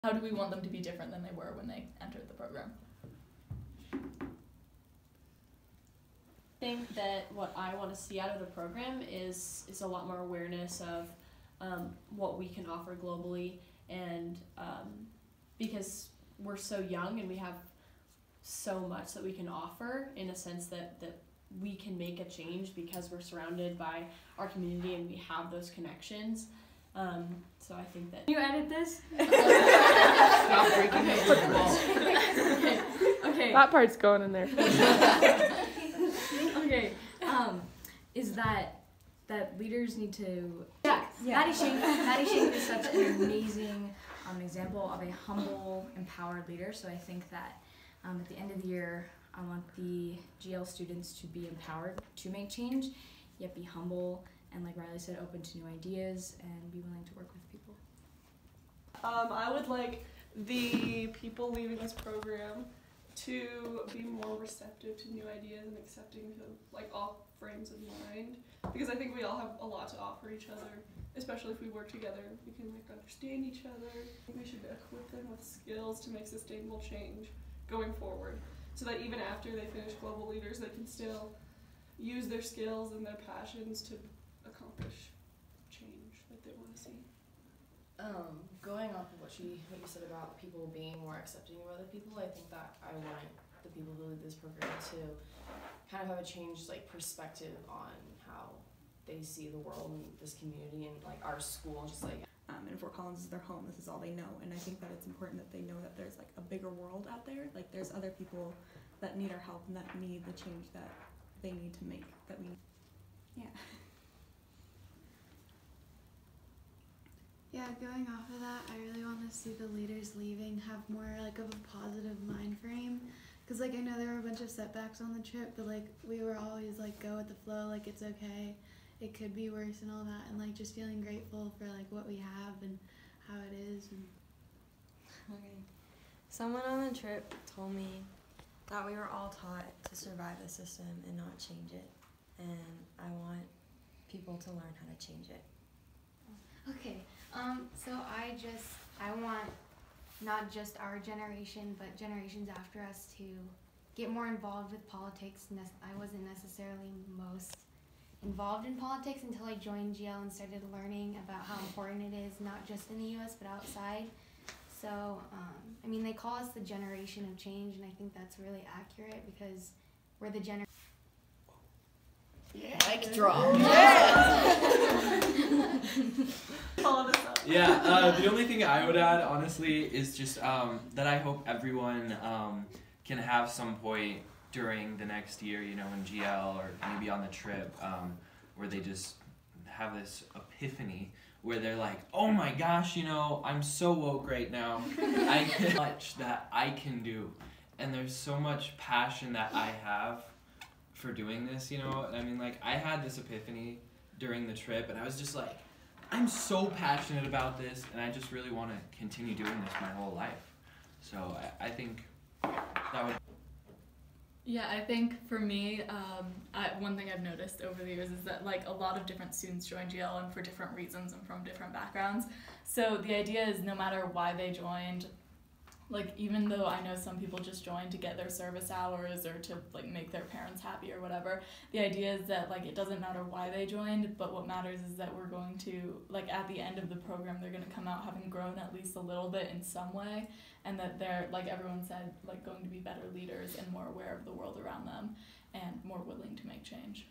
How do we want them to be different than they were when they entered the program? I think that what I want to see out of the program is a lot more awareness of what we can offer globally, and because we're so young and we have so much that we can offer, in a sense that we can make a change because we're surrounded by our community and we have those connections. So I think that... Can you edit this? Stop breaking the fourth wall. Okay. That part's going in there. Okay. Is that leaders need to... Yeah. Maddie Shank is such an amazing example of a humble, empowered leader. So I think that at the end of the year, I want the GL students to be empowered to make change, yet be humble and, like Riley said, open to new ideas and be willing to work with people. I would like the people leaving this program to be more receptive to new ideas and accepting to like all frames of mind, because I think we all have a lot to offer each other, especially if we work together. We can like understand each other. I think we should equip them with skills to make sustainable change going forward, so that even after they finish Global Leaders, they can still use their skills and their passions to accomplish change that they want to see. Going off of what you said about people being more accepting of other people, I think that I want the people who lead this program to kind of have a changed like perspective on how they see the world and this community and like our school, just like. And Fort Collins is their home. This is all they know, and I think that it's important that they know that there's like a bigger world out there. Like there's other people that need our help and that need the change that they need to make. That we, yeah. Yeah, going off of that, I really want to see the leaders leaving have more like of a positive mind frame, because like I know there were a bunch of setbacks on the trip, but like we were always like go with the flow, like it's okay, it could be worse and all that, and like just feeling grateful for like what we have and how it is. And okay, someone on the trip told me that we were all taught to survive the system and not change it, and I want people to learn how to change it. Okay, so I want not just our generation, but generations after us to get more involved with politics. I wasn't necessarily most involved in politics until I joined GL and started learning about how important it is, not just in the US, but outside. So, I mean, they call us the generation of change, and I think that's really accurate because we're the generation. Yeah. Mic drop. Yeah, the only thing I would add, honestly, is just that I hope everyone can have some point during the next year, you know, in GL or maybe on the trip, where they just have this epiphany where they're like, oh my gosh, you know, I'm so woke right now. I can much that I can do. And there's so much passion that I have for doing this, you know. I mean, like, I had this epiphany during the trip, and I was just like, I'm so passionate about this, and I just really want to continue doing this my whole life. So I think that would... Yeah, I think for me, one thing I've noticed over the years is that like a lot of different students join GL and for different reasons and from different backgrounds. So the idea is no matter why they joined, like even though I know some people just join to get their service hours or to like make their parents happy or whatever, the idea is that like it doesn't matter why they joined, but what matters is that we're going to, like at the end of the program, they're going to come out having grown at least a little bit in some way, and that they're, like everyone said, like going to be better leaders and more aware of the world around them and more willing to make change.